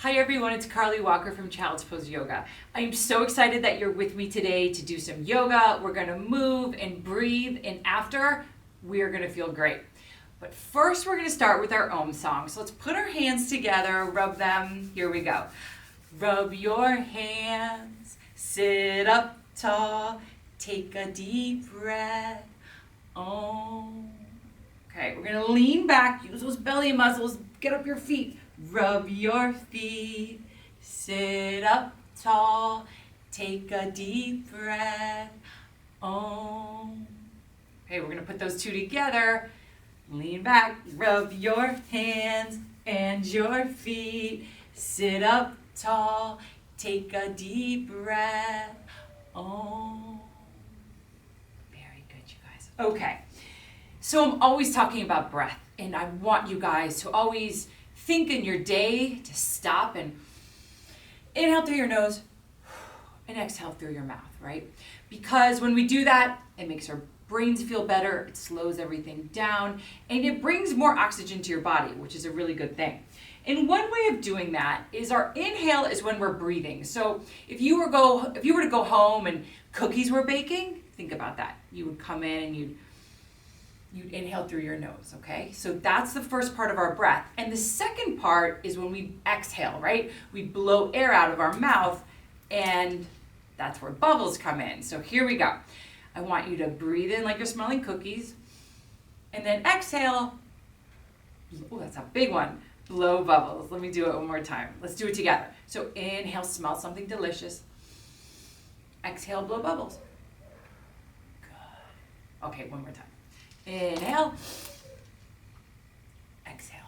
Hi everyone, it's Carly Walker from Child's Pose Yoga. I'm so excited that you're with me today to do some yoga. We're gonna move and breathe, and after, we are gonna feel great. But first, we're gonna start with our Om song. So let's put our hands together, rub them. Here we go. Rub your hands, sit up tall, take a deep breath. Om. Okay, we're gonna lean back, use those belly muscles, get up your feet. Rub your feet, sit up tall, take a deep breath. Om. Okay, we're gonna put those two together. Lean back, rub your hands and your feet, sit up tall, take a deep breath. Om. Very good, you guys. Okay, so I'm always talking about breath, and I want you guys to always think in your day to stop and inhale through your nose and exhale through your mouth, right? Because when we do that, it makes our brains feel better, it slows everything down, and it brings more oxygen to your body, which is a really good thing. And one way of doing that is our inhale is when we're breathing. So if you were to go home and cookies were baking, think about that. You would come in and you'd inhale through your nose, okay? So that's the first part of our breath. And the second part is when we exhale, right? We blow air out of our mouth, and that's where bubbles come in. So here we go. I want you to breathe in like you're smelling cookies, and then exhale. Oh, that's a big one. Blow bubbles. Let me do it one more time. Let's do it together. So inhale, smell something delicious. Exhale, blow bubbles. Good. Okay, one more time. Inhale, exhale.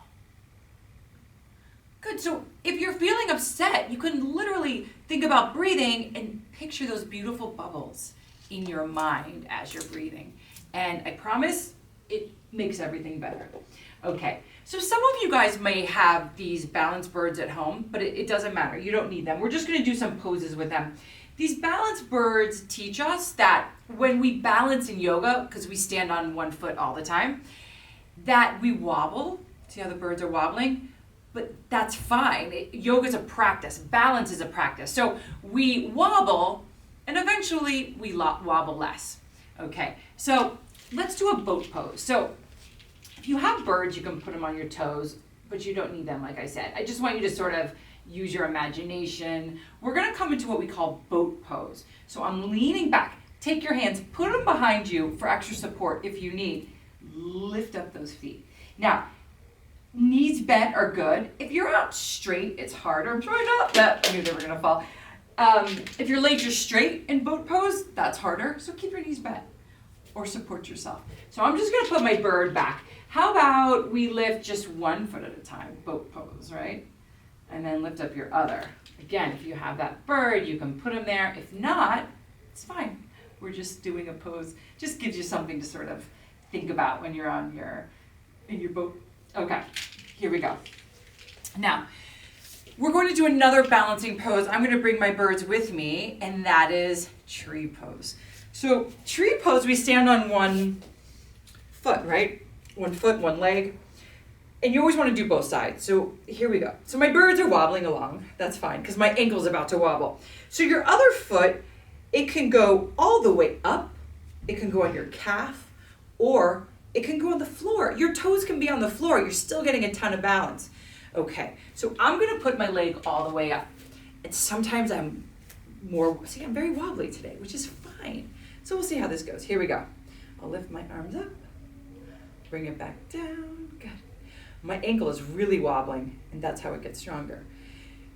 Good, so if you're feeling upset, you can literally think about breathing and picture those beautiful bubbles in your mind as you're breathing. And I promise, it makes everything better. Okay, so some of you guys may have these balance birds at home, but it doesn't matter, you don't need them. We're just gonna do some poses with them. These balance birds teach us that when we balance in yoga, because we stand on one foot all the time, that we wobble. See how the birds are wobbling? But that's fine. Yoga's a practice. Balance is a practice. So we wobble, and eventually we wobble less. Okay, so let's do a boat pose. So if you have birds, you can put them on your toes, but you don't need them, like I said. I just want you to sort of use your imagination. We're gonna come into what we call boat pose. So I'm leaning back. Take your hands, put them behind you for extra support if you need. Lift up those feet. Now, knees bent are good. If you're out straight, it's harder. I'm trying not that. I knew they were gonna fall. If your legs are straight in boat pose, that's harder. So keep your knees bent or support yourself. So I'm just gonna put my bird back. How about we lift just one foot at a time, boat pose, right? And then lift up your other. Again, if you have that bird, you can put them there. If not, it's fine. We're just doing a pose. Just gives you something to sort of think about when you're in your boat. Okay, here we go. Now, we're going to do another balancing pose. I'm going to bring my birds with me, and that is tree pose. So tree pose, we stand on one foot, right? One foot, one leg. And you always want to do both sides. So here we go. So my birds are wobbling along. That's fine, because my ankle's about to wobble. So your other foot, it can go all the way up. It can go on your calf, or it can go on the floor. Your toes can be on the floor. You're still getting a ton of balance. Okay, so I'm gonna put my leg all the way up. And sometimes I'm very wobbly today, which is fine. So we'll see how this goes. Here we go. I'll lift my arms up, bring it back down. Good. My ankle is really wobbling, and that's how it gets stronger.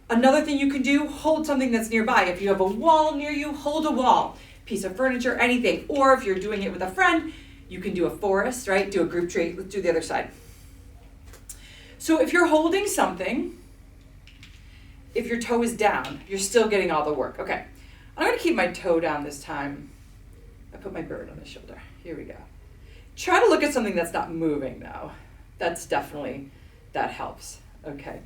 Another thing you can do, hold something that's nearby. If you have a wall near you, hold a wall, piece of furniture, anything. Or if you're doing it with a friend, you can do a forest, right? Do a group tree. Let's do the other side. So if you're holding something, if your toe is down, you're still getting all the work. Okay, I'm gonna keep my toe down this time. I put my bird on the shoulder. Here we go. Try to look at something that's not moving now. That helps. Okay.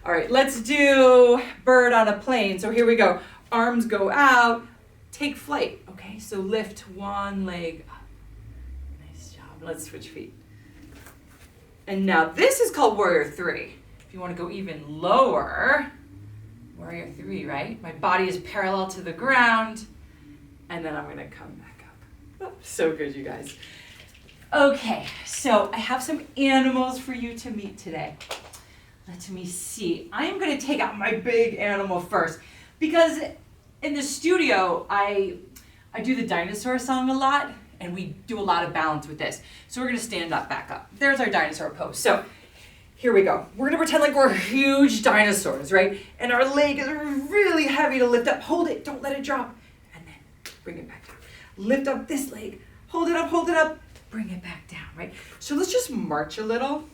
All right, let's do bird on a plane. So here we go. Arms go out, take flight. Okay, so lift one leg up. Nice job. Let's switch feet. And now this is called warrior three. If you want to go even lower, Warrior 3, right? My body is parallel to the ground, and then I'm gonna come back up. Oh, so good, you guys. Okay, so I have some animals for you to meet today. Let me see. I am gonna take out my big animal first, because in the studio, I do the Dinosaur song a lot, and we do a lot of balance with this. So we're gonna stand up, back up. There's our dinosaur pose. So here we go. We're gonna pretend like we're huge dinosaurs, right? And our leg is really heavy to lift up. Hold it, don't let it drop. And then bring it back down. Lift up this leg, hold it up, bring it back down, right? So let's just march a little,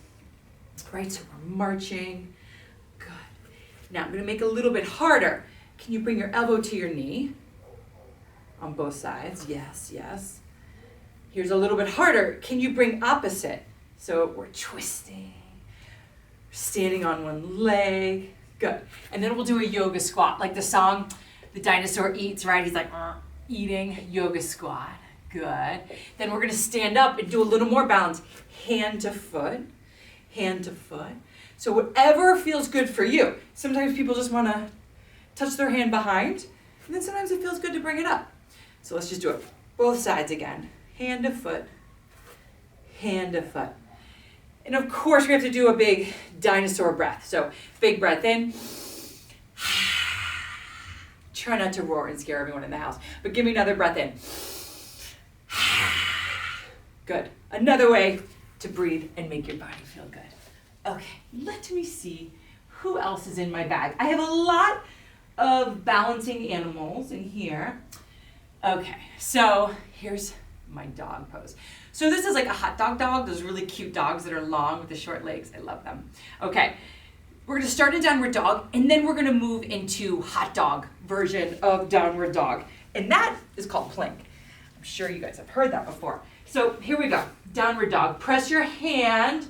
right? So we're marching, good. Now I'm gonna make it a little bit harder. Can you bring your elbow to your knee? On both sides, yes, yes. Here's a little bit harder. Can you bring opposite? So we're twisting, standing on one leg, good. And then we'll do a yoga squat, like the song, The Dinosaur Eats, right? He's like, eating, yoga squat, good. Then we're gonna stand up and do a little more balance. Hand to foot, hand to foot. So whatever feels good for you. Sometimes people just wanna touch their hand behind, and then sometimes it feels good to bring it up. So let's just do it both sides again. Hand to foot, hand to foot. And of course we have to do a big dinosaur breath. So big breath in. Try not to roar and scare everyone in the house, but give me another breath in. Good. Another way to breathe and make your body feel good. Okay, let me see who else is in my bag. I have a lot of balancing animals in here. Okay, so here's my dog pose. So this is like a hot dog, those really cute dogs that are long with the short legs. I love them. Okay, we're gonna start in downward dog, and then we're gonna move into hot dog version of downward dog. And that is called plank. I'm sure you guys have heard that before. So here we go, downward dog. Press your hand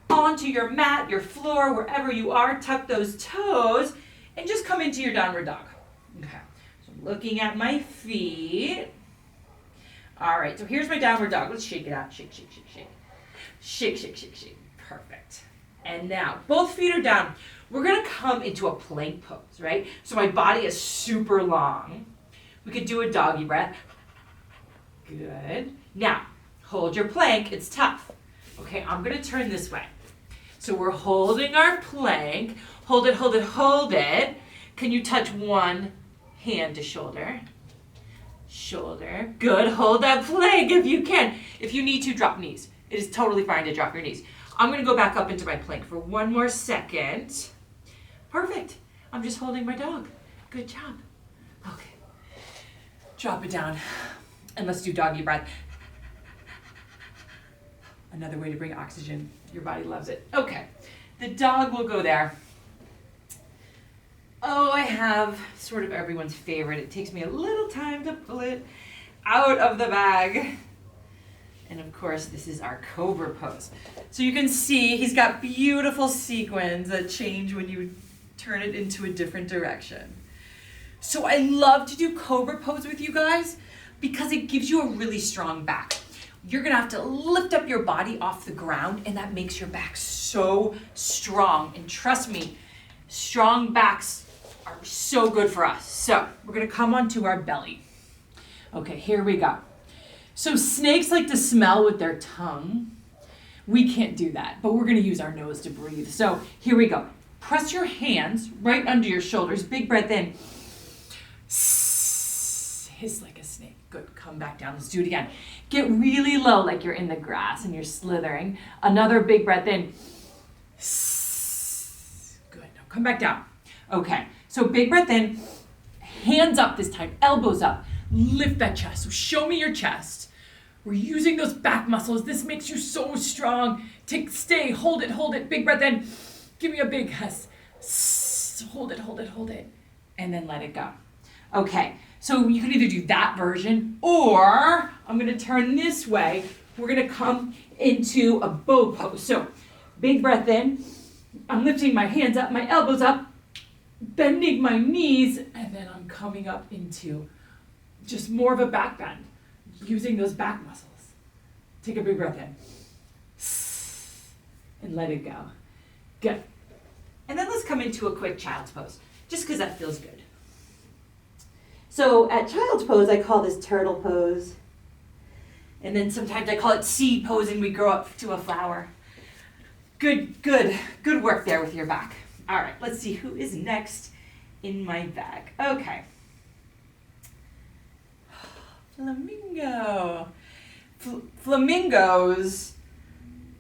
onto your mat, your floor, wherever you are. Tuck those toes, and just come into your downward dog. Okay, so I'm looking at my feet. All right, so here's my downward dog. Let's shake it out. Shake, shake, shake, shake. Shake, shake, shake, shake. Perfect. And now, both feet are down. We're gonna come into a plank pose, right? So my body is super long. We could do a doggy breath. Good. Now, hold your plank. It's tough. Okay, I'm gonna turn this way. So we're holding our plank. Hold it, hold it, hold it. Can you touch one hand to shoulder? Shoulder. Good. Hold that plank if you can. If you need to, drop knees. It is totally fine to drop your knees. I'm going to go back up into my plank for one more second. Perfect. I'm just holding my dog. Good job. Okay. Drop it down. And let's do doggy breath. Another way to bring oxygen. Your body loves it. Okay. The dog will go there. Oh, I have sort of everyone's favorite. It takes me a little time to pull it out of the bag. And of course, this is our Cobra pose. So you can see he's got beautiful sequins that change when you turn it into a different direction. So I love to do Cobra pose with you guys because it gives you a really strong back. You're gonna have to lift up your body off the ground, and that makes your back so strong. And trust me, strong backs are so good for us. So we're gonna come onto our belly. Okay, here we go. So snakes like to smell with their tongue. We can't do that, but we're gonna use our nose to breathe. So here we go. Press your hands right under your shoulders. Big breath in. Hiss like a snake. Good, come back down. Let's do it again. Get really low like you're in the grass and you're slithering. Another big breath in. Good, now come back down. Okay, so big breath in. Hands up this time, elbows up. Lift that chest. So show me your chest. We're using those back muscles. This makes you so strong. Stay, hold it. Big breath in. Give me a big hiss. Hold it. And then let it go. Okay, so you can either do that version, or I'm gonna turn this way. We're gonna come into a bow pose. So big breath in. I'm lifting my hands up, my elbows up, bending my knees, and then I'm coming up into just more of a back bend, using those back muscles. Take a big breath in. And let it go. Good. And then let's come into a quick child's pose. just because that feels good. So at child's pose, I call this turtle pose. And then sometimes I call it seed pose and we grow up to a flower. Good work there with your back. All right, let's see who is next in my bag. Okay. Flamingo. Flamingos,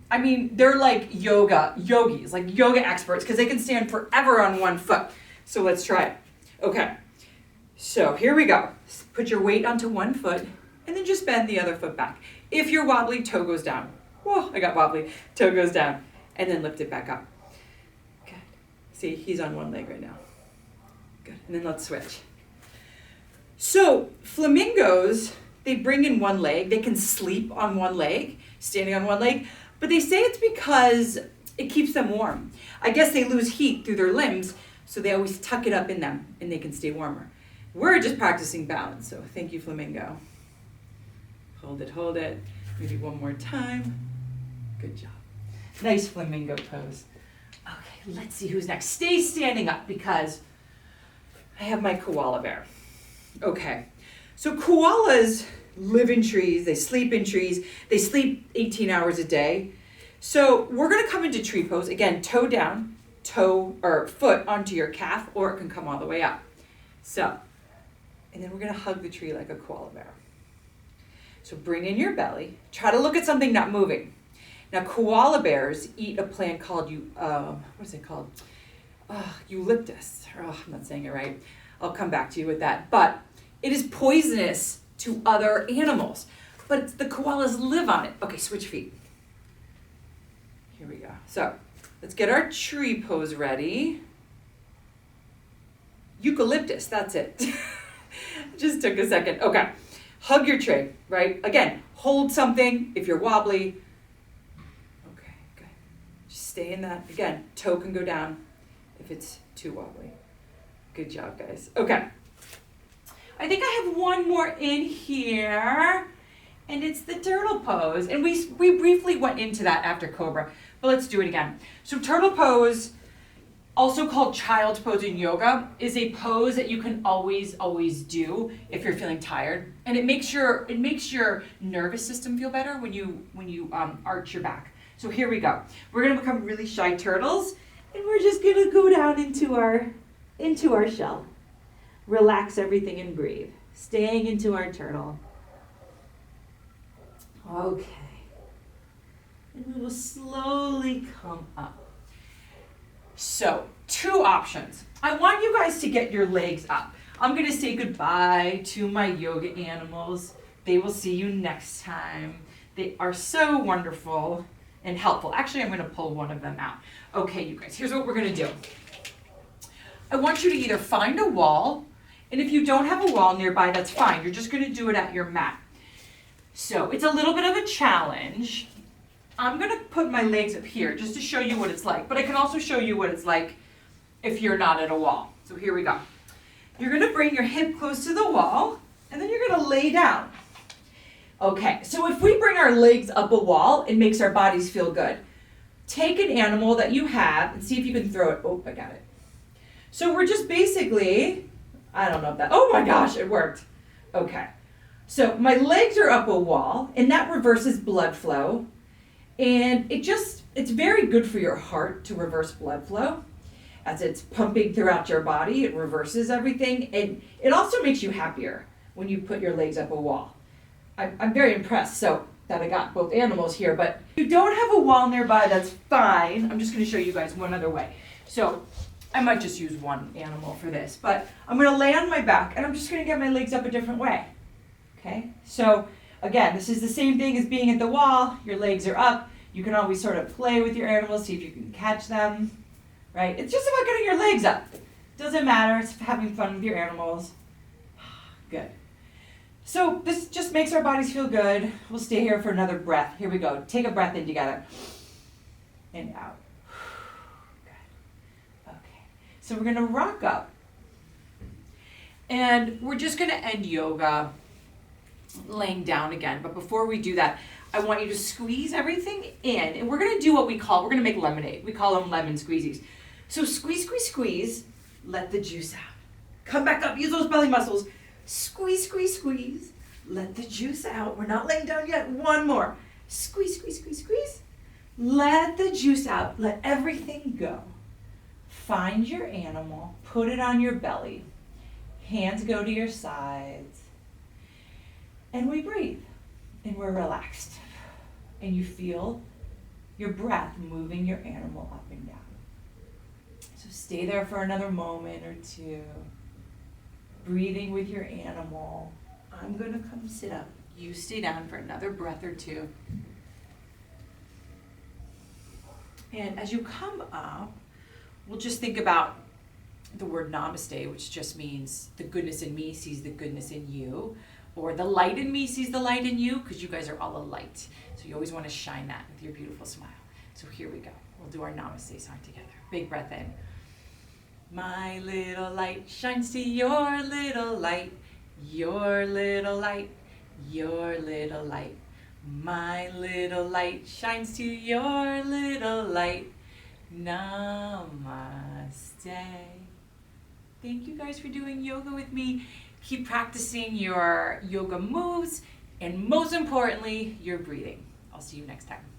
I mean, they're like yogis, like yoga experts, because they can stand forever on one foot. So let's try it. Okay, so here we go. Put your weight onto one foot, and then just bend the other foot back. If you're wobbly, toe goes down. Whoa, I got wobbly. Toe goes down, and then lift it back up. Good. See, he's on one leg right now. Good, and then let's switch. So flamingos, they bring in one leg. They can sleep on one leg, standing on one leg, but they say it's because it keeps them warm. I guess they lose heat through their limbs, so they always tuck it up in them, and they can stay warmer. We're just practicing balance, so thank you, flamingo. Hold it. Maybe one more time. Good job. Nice flamingo pose. Okay, let's see who's next. Stay standing up because I have my koala bear. Okay, so koalas live in trees, they sleep in trees, they sleep 18 hours a day. So we're gonna come into tree pose, again, toe down, foot onto your calf, or it can come all the way up. So, and then we're gonna hug the tree like a koala bear. So bring in your belly, try to look at something not moving. Now koala bears eat a plant called, eucalyptus. Oh, I'm not saying it right. I'll come back to you with that. But it is poisonous to other animals. But the koalas live on it. Okay, switch feet. Here we go. So let's get our tree pose ready. Eucalyptus, that's it. Just took a second. Okay, hug your tree, right? Again, hold something if you're wobbly. Okay, good. Just stay in that. Again, toe can go down if it's too wobbly. Good job, guys. Okay. I think I have one more in here, and it's the turtle pose. And we briefly went into that after Cobra, but let's do it again. So turtle pose, also called child's pose in yoga, is a pose that you can always do if you're feeling tired. And it makes your nervous system feel better when you arch your back. So here we go. We're gonna become really shy turtles, and we're just gonna go down into our shell. Relax everything and breathe. Staying into our turtle. Okay. And we will slowly come up. So, two options. I want you guys to get your legs up. I'm going to say goodbye to my yoga animals. They will see you next time. They are so wonderful and helpful. Actually, I'm going to pull one of them out. Okay, you guys, here's what we're going to do. I want you to either find a wall, and if you don't have a wall nearby, that's fine. You're just going to do it at your mat. So it's a little bit of a challenge. I'm going to put my legs up here just to show you what it's like, but I can also show you what it's like if you're not at a wall. So here we go. You're going to bring your hip close to the wall, and then you're going to lay down. Okay, so if we bring our legs up a wall, it makes our bodies feel good. Take an animal that you have and see if you can throw it. Oh, I got it. So we're just basically, I don't know if that, oh my gosh, it worked. Okay, so my legs are up a wall, and that reverses blood flow. And it's very good for your heart to reverse blood flow. As it's pumping throughout your body, it reverses everything. And it also makes you happier when you put your legs up a wall. I'm very impressed that I got both animals here, but if you don't have a wall nearby, that's fine. I'm just gonna show you guys one other way. So I might just use one animal for this, but I'm gonna lay on my back and I'm just gonna get my legs up a different way. Okay, so again, this is the same thing as being at the wall. Your legs are up. You can always sort of play with your animals, see if you can catch them, right? It's just about getting your legs up. Doesn't matter, it's having fun with your animals. Good. So this just makes our bodies feel good. We'll stay here for another breath. Here we go. Take a breath in together. And out. Good. Okay. So we're going to rock up. And we're just going to end yoga laying down again. But before we do that, I want you to squeeze everything in. And we're going to do what we're going to make lemonade. We call them lemon squeezies. So squeeze, squeeze, squeeze. Let the juice out. Come back up, use those belly muscles. Squeeze, squeeze, squeeze. Let the juice out. We're not laying down yet. One more. Squeeze, squeeze, squeeze, squeeze. Let the juice out. Let everything go. Find your animal. Put it on your belly. Hands go to your sides. And we breathe. And we're relaxed. And you feel your breath moving your animal up and down. So stay there for another moment or two. Breathing with your animal. I'm going to come sit up. You stay down for another breath or two. And as you come up, we'll just think about the word namaste, which just means the goodness in me sees the goodness in you, or the light in me sees the light in you, because you guys are all a light. So you always want to shine that with your beautiful smile. So here we go. We'll do our namaste song together. Big breath in. My little light shines to your little light, your little light, your little light. My little light shines to your little light. Namaste. Thank you guys for doing yoga with me. Keep practicing your yoga moves and most importantly, your breathing. I'll see you next time.